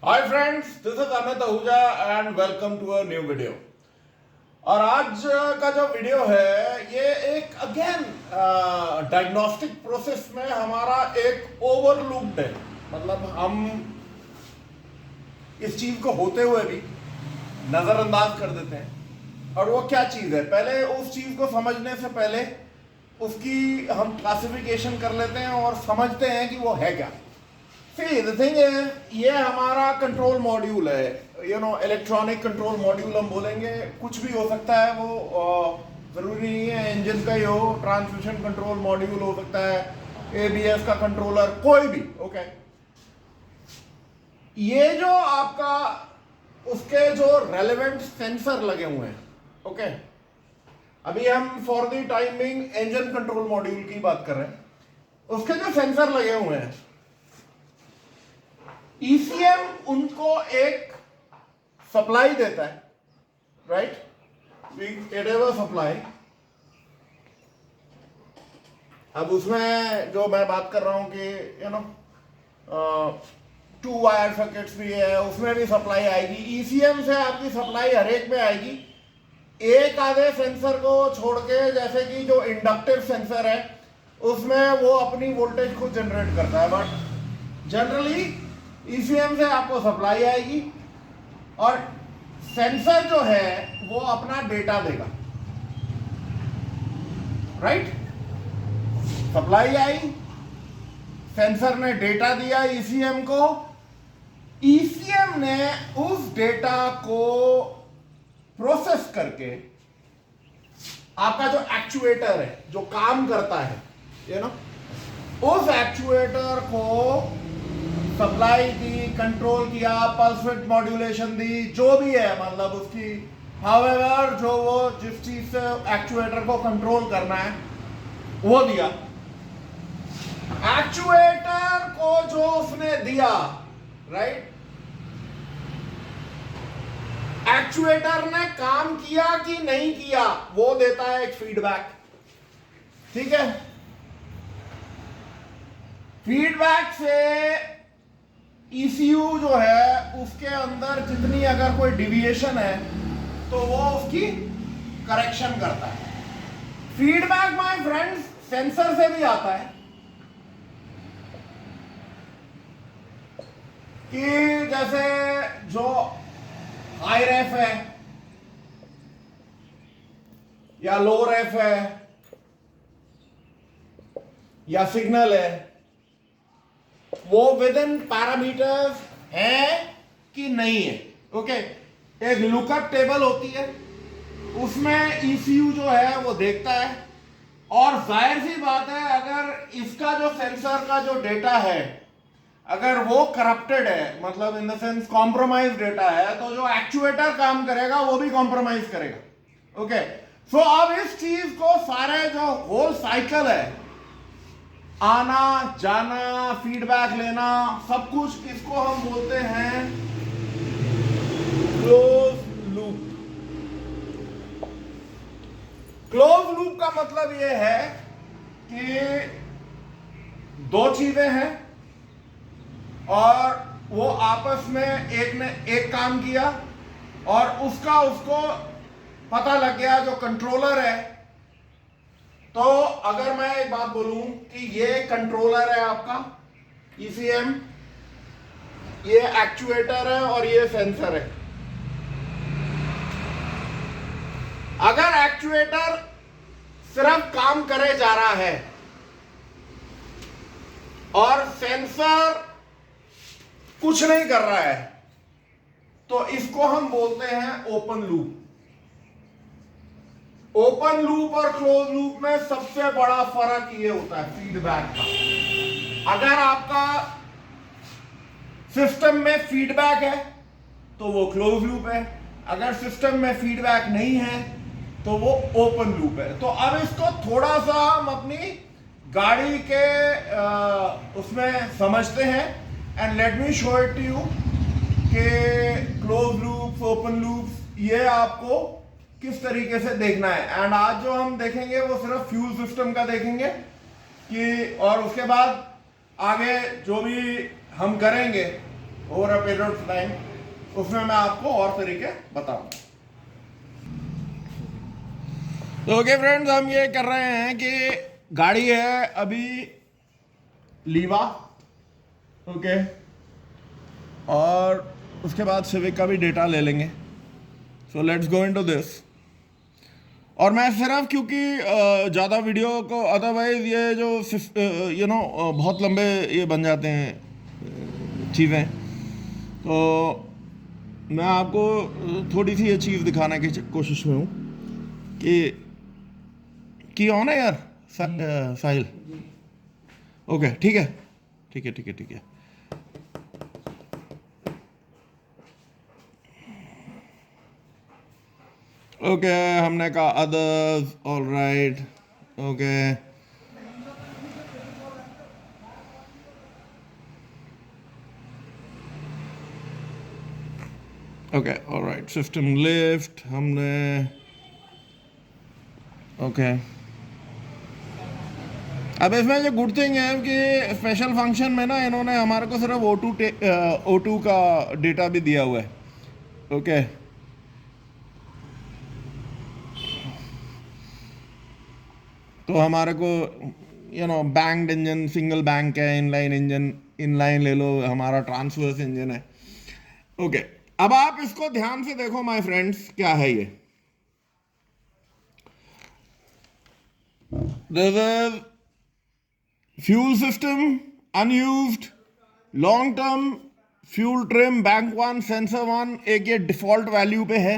Hi friends, this is Amit Ahuja and welcome to a new video. और आज का जो वीडियो है ये एक अगेन डायग्नोस्टिक प्रोसेस में हमारा एक ओवरलुक्ड है। मतलब हम इस चीज को होते हुए भी नजरअंदाज कर देते हैं। और वो क्या चीज है, पहले उस चीज को समझने से पहले उसकी हम क्लासिफिकेशन कर लेते हैं और समझते हैं कि वो है क्या। See, the thing is, ये हमारा कंट्रोल मॉड्यूल है, इलेक्ट्रॉनिक कंट्रोल मॉड्यूल हम बोलेंगे। कुछ भी हो सकता है, वो जरूरी नहीं है इंजन का ही हो, ट्रांसमिशन कंट्रोल मॉड्यूल हो सकता है, एबीएस का कंट्रोलर, कोई भी। ओके, ये जो आपका उसके जो रेलेवेंट सेंसर लगे हुए हैं। ओके, अभी हम for the time being engine control module की बात कर रहे हैं। उसके जो सेंसर लगे हुए हैं, ईसीएम उनको एक सप्लाई देता है, right? It is a supply. अब उसमें जो मैं बात कर रहा हूं कि 2 वायर सर्किट्स भी है, उसमें भी सप्लाई आएगी। ईसीएम से आपकी सप्लाई हर एक में आएगी, एक आधे सेंसर को छोड़ के। जैसे कि जो इंडक्टिव सेंसर है उसमें वो अपनी वोल्टेज खुद जनरेट करता है, बट जनरली ईसीएम से आपको सप्लाई आएगी और सेंसर जो है वो अपना डेटा देगा, राइट? सप्लाई आई, सेंसर ने डेटा दिया ईसीएम को, ईसीएम ने उस डेटा को प्रोसेस करके आपका जो एक्चुएटर है जो काम करता है, उस एक्चुएटर को सप्लाई दी, कंट्रोल किया, पल्स विड्थ मॉड्यूलेशन दी, जो भी है, मतलब उसकी हाउएवर जो वो जिस चीज से एक्चुएटर को कंट्रोल करना है वो दिया। एक्चुएटर को जो उसने दिया, राइट, एक्चुएटर ने काम किया कि नहीं किया वो देता है एक फीडबैक। ठीक है, फीडबैक से ईसीयू जो है उसके अंदर जितनी अगर कोई डिविएशन है तो वो उसकी करेक्शन करता है। फीडबैक माय फ्रेंड्स सेंसर से भी आता है कि जैसे जो हाई रेफ है या लो रेफ है या सिग्नल है, वो विद इन पैरामीटर्स है कि नहीं है। ओके, एक लुकअप टेबल होती है, उसमें ईसीयू जो है वो देखता है। और जाहिर सी बात है, अगर इसका जो सेंसर का जो डेटा है अगर वो करप्टेड है, मतलब in the sense compromise data है, तो जो एक्चुएटर काम करेगा वो भी कॉम्प्रोमाइज करेगा। ओके, सो अब इस चीज को सारे जो होल साइकिल है, आना जाना, फीडबैक लेना, सब कुछ, इसको हम बोलते हैं क्लोज लूप। क्लोज लूप का मतलब यह है कि दो चीजें हैं और वो आपस में एक ने एक काम किया और उसका उसको पता लग गया, जो कंट्रोलर है। तो अगर मैं एक बात बोलूं कि ये कंट्रोलर है आपका ईसीएम, ये एक्चुएटर है और ये सेंसर है। अगर एक्चुएटर सिर्फ काम करे जा रहा है और सेंसर कुछ नहीं कर रहा है, तो इसको हम बोलते हैं ओपन लूप। ओपन लूप और क्लोज लूप में सबसे बड़ा फर्क ये होता है फीडबैक का। अगर आपका सिस्टम में फीडबैक है तो वो क्लोज लूप है, अगर सिस्टम में फीडबैक नहीं है तो वो ओपन लूप है। तो अब इसको थोड़ा सा हम अपनी गाड़ी के उसमें समझते हैं, and let me show it to you कि क्लोज लूप, ओपन लूप ये आपको किस तरीके से देखना है। एंड आज जो हम देखेंगे वो सिर्फ फ्यूल सिस्टम का देखेंगे कि, और उसके बाद आगे जो भी हम करेंगे over a period of time, उसमें मैं आपको और तरीके बताऊंगा। तो ओके फ्रेंड्स, हम ये कर रहे हैं कि गाड़ी है अभी लीवा, ओके, और उसके बाद सिविक का भी डेटा ले लेंगे। So let's go into this. और मैं सिर्फ क्योंकि ज़्यादा वीडियो को, अदरवाइज ये जो बहुत लंबे ये बन जाते हैं चीज़ें, तो मैं आपको थोड़ी सी ये चीज़ दिखाने की कोशिश में हूँ कि ऑन है यार साहिल। ओके, ठीक है, ठीक है, ठीक है, ठीक है। ओके, हमने कहा others, all right, okay. Okay, all right, system lift हमने, ओके। अब इसमें जो गुड थिंग है कि स्पेशल फंक्शन में ना इन्होंने हमारे को सिर्फ O2 का डेटा भी दिया हुआ है, ओके। तो हमारे को बैंक्ड इंजन, सिंगल बैंक है, इनलाइन इंजन, इनलाइन ले लो, हमारा ट्रांसवर्स इंजन है, ओके। अब आप इसको ध्यान से देखो माय फ्रेंड्स, क्या है ये। This is fuel system unused, long term fuel trim, bank 1, sensor 1, एक ये डिफॉल्ट वैल्यू पे है,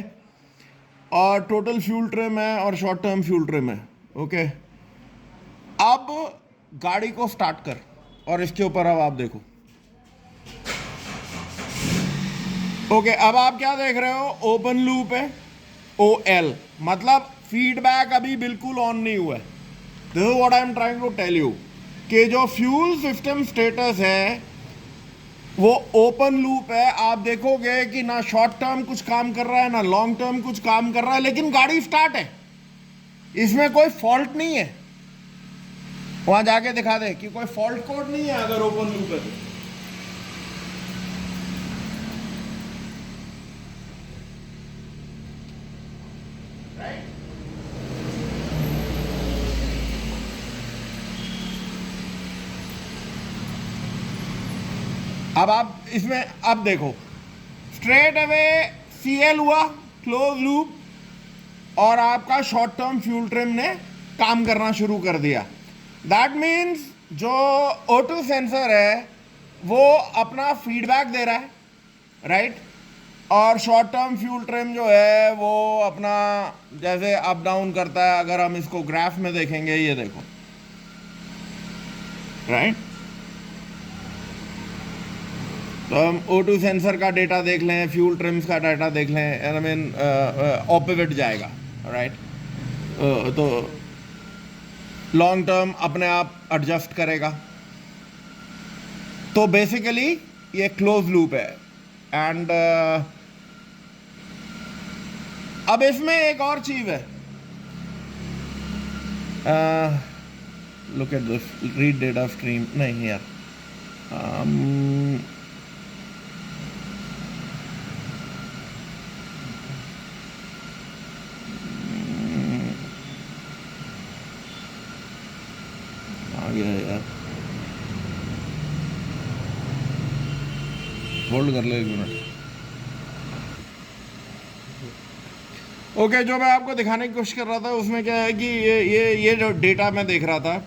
और टोटल फ्यूल ट्रिम है और शॉर्ट टर्म फ्यूल ट्रिम है, ओके। अब गाड़ी को स्टार्ट कर, और इसके ऊपर अब आप देखो, ओके। अब आप क्या देख रहे हो, ओपन लूप है, OL, मतलब फीडबैक अभी बिल्कुल ऑन नहीं हुआ है। This is what I am trying to tell you, कि जो फ्यूल सिस्टम स्टेटस है वो ओपन लूप है। आप देखोगे कि ना शॉर्ट टर्म कुछ काम कर रहा है, ना लॉन्ग टर्म कुछ काम कर रहा है, लेकिन गाड़ी स्टार्ट है, इसमें कोई फॉल्ट नहीं है। वहां जाके दिखा दे कि कोई फॉल्ट कोड नहीं है अगर ओपन लूप है तो। अब आप इसमें अब देखो, स्ट्रेट अवे CL हुआ, क्लोज लूप, और आपका शॉर्ट टर्म फ्यूल ट्रिम ने काम करना शुरू कर दिया। दैट मीन्स जो O2 सेंसर है वो अपना फीडबैक दे रहा है, राइट, और शॉर्ट टर्म फ्यूल ट्रिम जो है वो अपना जैसे अप डाउन करता है। अगर हम इसको ग्राफ में देखेंगे, ये देखो, राइट, तो हम O2 सेंसर का डेटा देख लें, फ्यूल ट्रिम्स का डाटा देख लें, आई मीन ऑपोजिट जाएगा, राइट। तो लॉन्ग टर्म अपने आप एडजस्ट करेगा। तो बेसिकली ये क्लोज लूप है। एंड अब इसमें एक और चीज है, look at this, read data stream, नहीं यार, यार होल्ड कर लो 1 मिनट। ओके, जो मैं आपको दिखाने की कोशिश कर रहा था उसमें क्या है कि ये जो डेटा मैं देख रहा था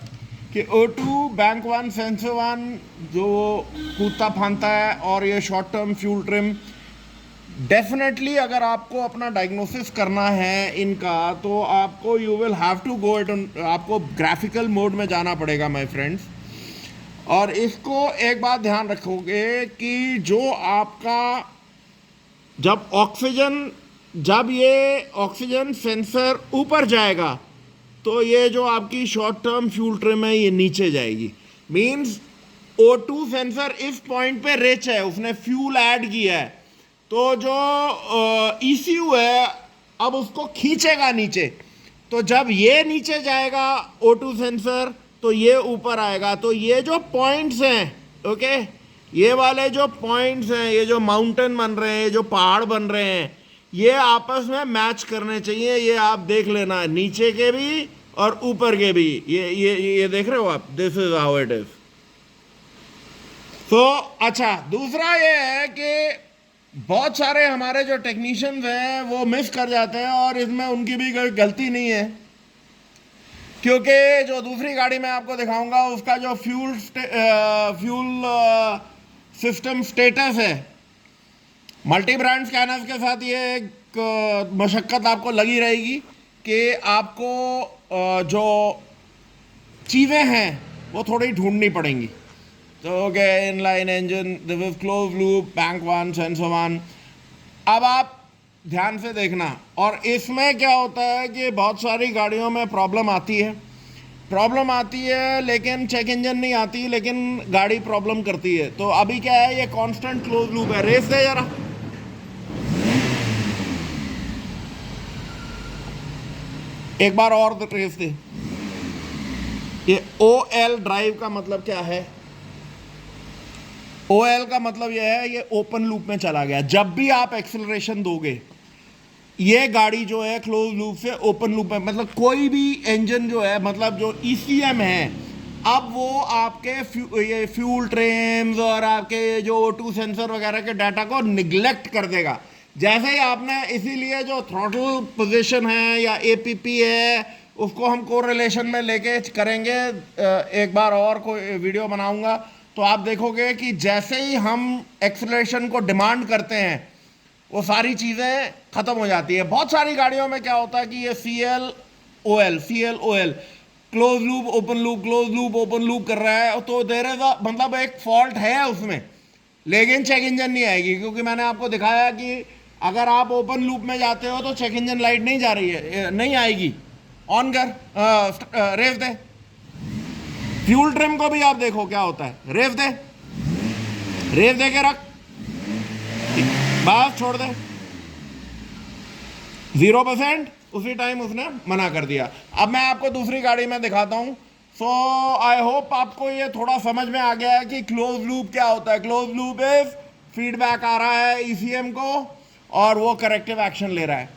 कि O2, बैंक 1, सेंसर 1 जो कूदता फांता है, और ये short term fuel trim. Definitely अगर आपको अपना डायग्नोसिस करना है इनका, तो आपको you will have to go it, आपको ग्राफिकल मोड में जाना पड़ेगा माय फ्रेंड्स। और इसको एक बात ध्यान रखोगे कि जो आपका जब ये ऑक्सीजन सेंसर ऊपर जाएगा तो ये जो आपकी शॉर्ट टर्म फ्यूल ट्रिम है ये नीचे जाएगी। मींस O2 सेंसर इस पॉइंट पे रिच है, उसने फ्यूल ऐड किया है, तो जो ECU है अब उसको खींचेगा नीचे। तो जब ये नीचे जाएगा O2 सेंसर तो ये ऊपर आएगा। तो ये जो पॉइंट्स हैं, ओके, ये वाले जो पॉइंट्स हैं, ये जो माउंटेन बन रहे हैं, ये जो पहाड़ बन रहे हैं, ये आपस में मैच करने चाहिए। ये आप देख लेना, नीचे के भी और ऊपर के भी। ये देख रहे हो आप, this is how it is. तो अच्छा, दूसरा ये है कि बहुत सारे हमारे जो टेक्नीशियंस हैं वो मिस कर जाते हैं, और इसमें उनकी भी कोई गलती नहीं है, क्योंकि जो दूसरी गाड़ी मैं आपको दिखाऊंगा उसका जो फ्यूल सिस्टम स्टेटस है, मल्टी ब्रांड स्कैनर्स के साथ ये एक मशक्क़त आपको लगी रहेगी कि आपको जो चीज़ें हैं वो थोड़ी ढूंढनी पड़ेंगी। तो okay, inline engine, this is close loop, bank one, sensor one. अब आप ध्यान से देखना, और इसमें क्या होता है कि बहुत सारी गाड़ियों में प्रॉब्लम आती है, लेकिन चेक इंजन नहीं आती, लेकिन गाड़ी प्रॉब्लम करती है। तो अभी क्या है, ये कांस्टेंट क्लोज लूप है। रेस दे जरा, एक बार और रेस दे। ये OL ड्राइव का मतलब क्या है? OL का मतलब यह है, ये ओपन लूप में चला गया। जब भी आप एक्सेलरेशन दोगे, ये गाड़ी जो है क्लोज लूप से ओपन लूप में, मतलब कोई भी इंजन जो है, मतलब जो ECM है, अब वो आपके ये फ्यूल ट्रेन्स और आपके जो O2 सेंसर वगैरह के डाटा को निगलेक्ट कर देगा। जैसे ही आपने, इसीलिए जो थ्रॉटल पोजीशन है या APP है, उसको हम कोरिलेशन में लेके करेंगे। एक बार और कोई वीडियो बनाऊंगा तो आप देखोगे कि जैसे ही हम एक्सेलरेशन को डिमांड करते हैं, वो सारी चीज़ें ख़त्म हो जाती है। बहुत सारी गाड़ियों में क्या होता है कि ये CL OL close loop open loop, close loop open loop कर रहा है, तो देर इज मतलब एक फॉल्ट है उसमें, लेकिन चेक इंजन नहीं आएगी। क्योंकि मैंने आपको दिखाया कि अगर आप ओपन लूप में जाते हो तो चेक इंजन लाइट नहीं जा रही है, नहीं आएगी। ऑन कर, रेस दे। फ्यूल ट्रिम को भी आप देखो क्या होता है, रेस दे के रख, बस छोड़ दे। 0% उसी टाइम उसने मना कर दिया। अब मैं आपको दूसरी गाड़ी में दिखाता हूं। सो आई होप आपको ये थोड़ा समझ में आ गया है कि क्लोज लूप क्या होता है। क्लोज लूप इज फीडबैक आ रहा है ECM को और वो करेक्टिव एक्शन ले रहा है।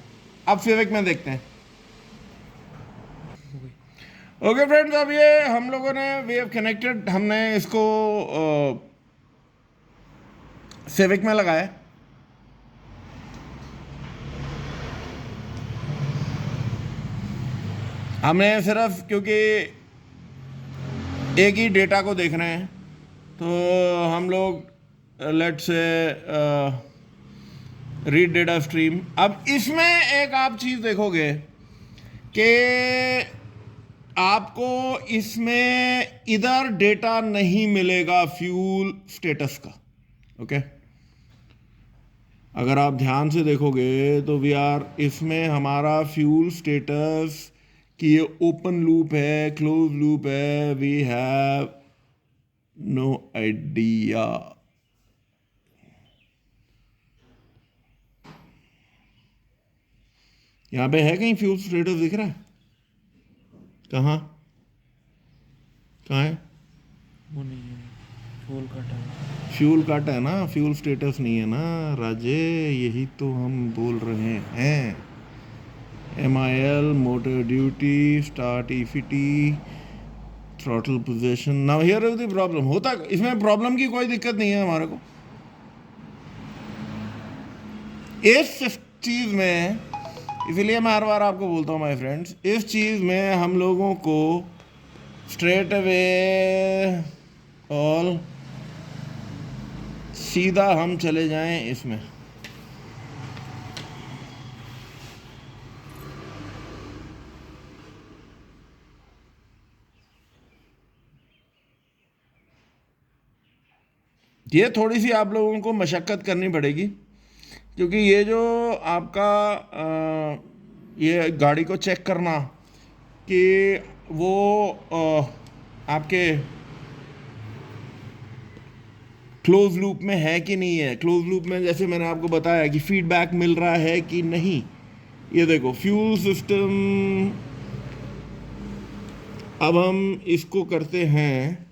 अब सिविक में देखते हैं। ओके फ्रेंड्स, अब ये हम लोगों ने वी हैव कनेक्टेड, हमने इसको सिविक में लगाया। हमने सिर्फ, क्योंकि एक ही डेटा को देख रहे हैं, तो हम लोग लेट से रीड डेटा स्ट्रीम। अब इसमें एक आप चीज़ देखोगे कि आपको इसमें इधर डेटा नहीं मिलेगा फ्यूल स्टेटस का। ओके, अगर आप ध्यान से देखोगे तो इसमें हमारा फ्यूल स्टेटस कि ये ओपन लूप है, क्लोज लूप है, वी हैव नो आइडिया। यहां पे है कहीं फ्यूल स्टेटस दिख रहा है? कहाँ है? वो नहीं है, फ्यूल कट है। फ्यूल कट है ना, फ्यूल स्टेटस नहीं है ना राजे, यही तो हम बोल रहे हैं। MIL motor duty, start ECT, throttle position. Now here is the problem. होता, इसमें प्रॉब्लम की कोई दिक्कत नहीं है हमारे को। इस चीज़ में, इसीलिए मैं हर बार आपको बोलता हूँ माय फ्रेंड्स, इस चीज़ में हम लोगों को स्ट्रेट अवे और सीधा हम चले जाएं इसमें। ये थोड़ी सी आप लोगों को मशक्क़त करनी पड़ेगी, क्योंकि ये जो आपका ये गाड़ी को चेक करना कि वो आपके क्लोज लूप में है कि नहीं है। क्लोज लूप में जैसे मैंने आपको बताया कि फीडबैक मिल रहा है कि नहीं। ये देखो फ्यूल सिस्टम, अब हम इसको करते हैं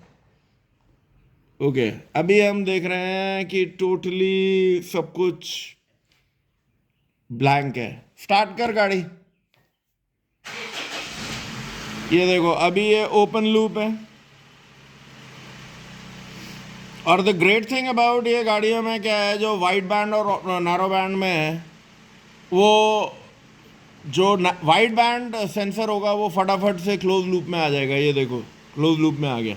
ओके अभी हम देख रहे हैं कि टोटली सब कुछ ब्लैंक है। स्टार्ट कर गाड़ी। ये देखो अभी ये ओपन लूप है। और द ग्रेट थिंग अबाउट ये गाड़ियों में क्या है, जो वाइड बैंड और नैरो बैंड में है, वो जो वाइड बैंड सेंसर होगा वो फटाफट से क्लोज लूप में आ जाएगा। ये देखो क्लोज लूप में आ गया,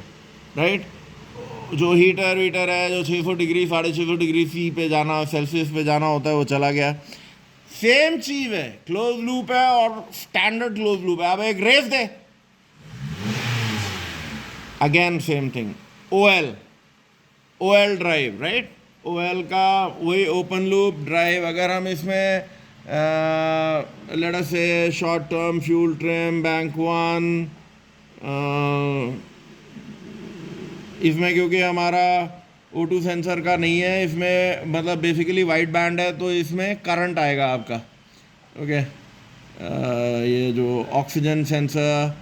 राइट। जो हीटर वीटर है, जो 600 डिग्री 650 डिग्री सी पे जाना, सेल्सियस पे जाना होता है, वो चला गया। सेम चीज है, क्लोज लूप है और स्टैंडर्ड क्लोज लूप है। अब एक रेस दे, again same thing. OL drive, right. OL का वही ओपन लूप ड्राइव। अगर हम इसमें लेट अस से short term fuel trim bank one, इसमें क्योंकि हमारा O2 सेंसर का नहीं है, इसमें मतलब बेसिकली वाइड बैंड है, तो इसमें करंट आएगा आपका। ओके ये जो oxygen sensor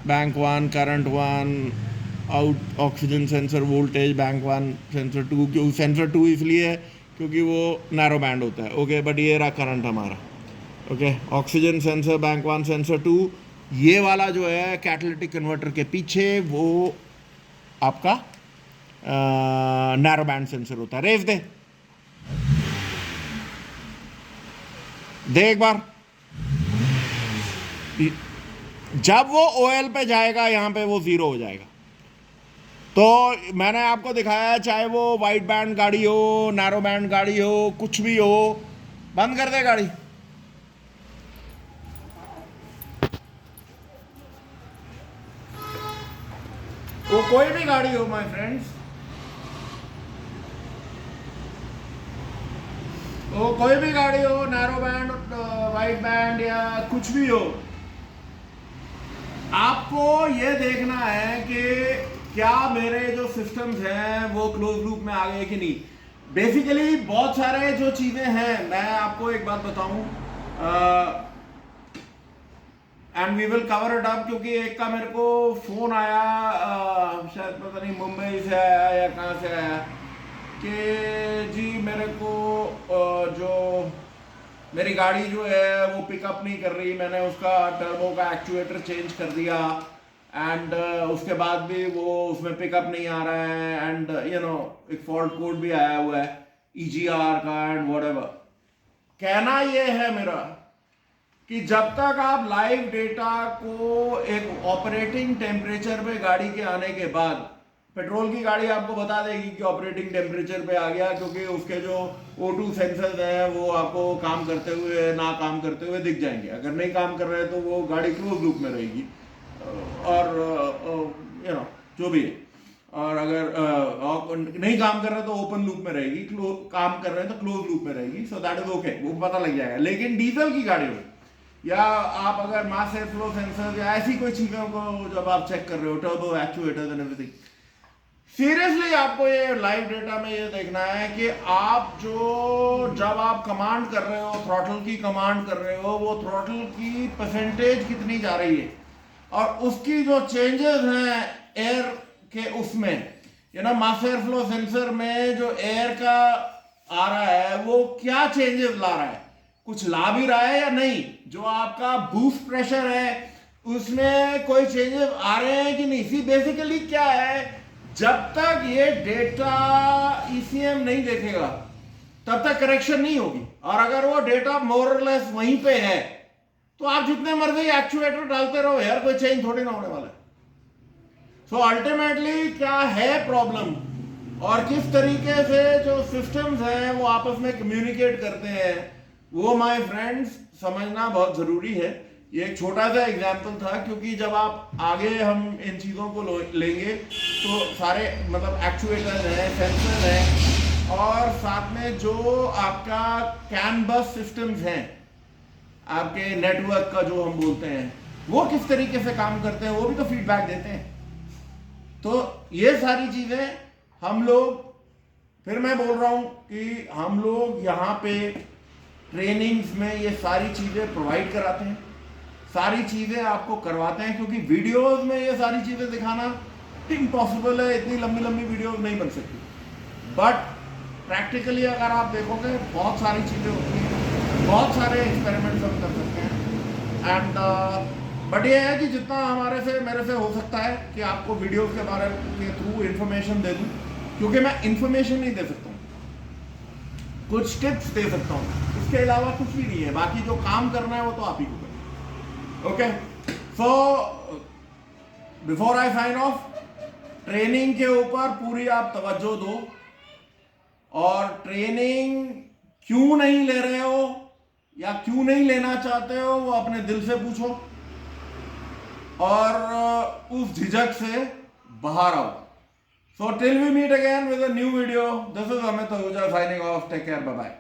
bank one, current one, out oxygen sensor voltage bank one, sensor two. क्यों सेंसर टू इसलिए है क्योंकि वो नैरो बैंड होता है। ओके बट ये रहा करंट हमारा। Okay oxygen sensor bank one, sensor two. ये वाला जो है कैटालिटिक कन्वर्टर के पीछे, वो आपका नैरो बैंड सेंसर होता है। रेस दे एक बार। जब वो ओएल पे जाएगा, यहां पे वो जीरो हो जाएगा। तो मैंने आपको दिखाया, चाहे वो वाइड बैंड गाड़ी हो, नैरो बैंड गाड़ी हो, कुछ भी हो, बंद कर दे गाड़ी। वो कोई भी गाड़ी हो माय फ्रेंड्स, वो कोई भी गाड़ी हो, नैरो बैंड, वाइड बैंड या कुछ भी हो, आपको ये देखना है कि क्या मेरे जो सिस्टम्स हैं वो क्लोज लूप में आ गए कि नहीं। बेसिकली बहुत सारे जो चीजें हैं, मैं आपको एक बात बताऊं, and we will cover it up, क्योंकि एक का मेरे को फोन आया, शायद पता नहीं मुंबई से आया या कहाँ से आया, कि जी मेरे को जो मेरी गाड़ी जो है वो पिकअप नहीं कर रही। मैंने उसका टर्बो का एक्चुएटर चेंज कर दिया एंड उसके बाद भी वो उसमें पिकअप नहीं आ रहा है, एंड यू नो एक फॉल्ट कोड भी आया हुआ है EGR का एंड व्हाटएवर। कहना ये है मेरा कि जब तक आप लाइव डेटा को एक ऑपरेटिंग टेम्परेचर पे गाड़ी के आने के बाद, पेट्रोल की गाड़ी आपको बता देगी कि ऑपरेटिंग टेम्परेचर पे आ गया, क्योंकि उसके जो O2 सेंसर्स हैं वो आपको काम करते हुए ना काम करते हुए दिख जाएंगे। अगर नहीं काम कर रहे हैं तो वो गाड़ी क्लोज लूप में रहेगी, और यू नो जो भी है। और अगर नहीं काम कर रहे तो ओपन लूप में रहेगी, काम कर रहे हैं तो क्लोज लूप में रहेगी। सो दैट इज ओके, वो पता लग जाएगा। लेकिन डीजल की गाड़ी में, या आप अगर मास एयर फ्लो सेंसर या ऐसी कोई चीजों को जब आप चेक कर रहे हो, turbo actuators and everything, seriously आपको ये लाइव डेटा में ये देखना है कि आप जब आप कमांड कर रहे हो, थ्रॉटल की कमांड कर रहे हो, वो थ्रॉटल की परसेंटेज कितनी जा रही है, और उसकी जो चेंजेस हैं एयर के उसमें, you know mass air flow sensor में जो एयर का आ रहा है वो क्या चेंजेस ला रहा है, कुछ ला भी रहा है या नहीं। जो आपका बूस्ट प्रेशर है उसमें कोई चेंजेस आ रहे हैं कि नहीं। सी बेसिकली क्या है, जब तक ये डेटा ECM नहीं देखेगा तब तक करेक्शन नहीं होगी। और अगर वो डेटा मोर और लेस वहीं पे है तो आप जितने मर्जी एक्चुएटर डालते रहो यार, कोई चेंज थोड़ी ना होने वाला है। सो अल्टीमेटली क्या है प्रॉब्लम, और किस तरीके से जो सिस्टम्स हैं वो आपस में कम्युनिकेट करते हैं, वो माय फ्रेंड्स समझना बहुत जरूरी है। ये एक छोटा सा एग्जाम्पल था, क्योंकि जब आप आगे हम इन चीज़ों को लेंगे तो सारे मतलब एक्चुएटर्स हैं, सेंसर हैं, और साथ में जो आपका कैन बस सिस्टम्स हैं, आपके नेटवर्क का जो हम बोलते हैं, वो किस तरीके से काम करते हैं, वो भी तो फीडबैक देते हैं। तो ये सारी चीज़ें हम लोग, फिर मैं बोल रहा हूँ कि हम लोग यहाँ पे ट्रेनिंग्स में ये सारी चीज़ें प्रोवाइड कराते हैं, सारी चीज़ें आपको करवाते हैं, क्योंकि वीडियोस में ये सारी चीज़ें दिखाना इम्पॉसिबल है, इतनी लंबी लंबी वीडियो नहीं बन सकती। बट प्रैक्टिकली अगर आप देखोगे बहुत सारी चीज़ें होती हैं, बहुत सारे एक्सपेरिमेंट्स हम कर सकते हैं। एंड बट ये है कि जितना हमारे से मेरे से हो सकता है कि आपको वीडियोस के बारे के थ्रू इंफॉर्मेशन दे दूं, क्योंकि मैं इंफॉर्मेशन नहीं दे सकता हूँ, कुछ टिप्स दे सकता हूँ, इसके अलावा कुछ भी नहीं है। बाकी जो काम करना है वो तो आप ही को करना। Okay, so before I sign off, training के ऊपर पूरी आप तवज्जो दो, और ट्रेनिंग क्यों नहीं ले रहे हो या क्यों नहीं लेना चाहते हो वो अपने दिल से पूछो, और उस झिझक से बाहर आओ। So till we meet again with a new video, this is Amit Ahuja signing off, take care, bye bye.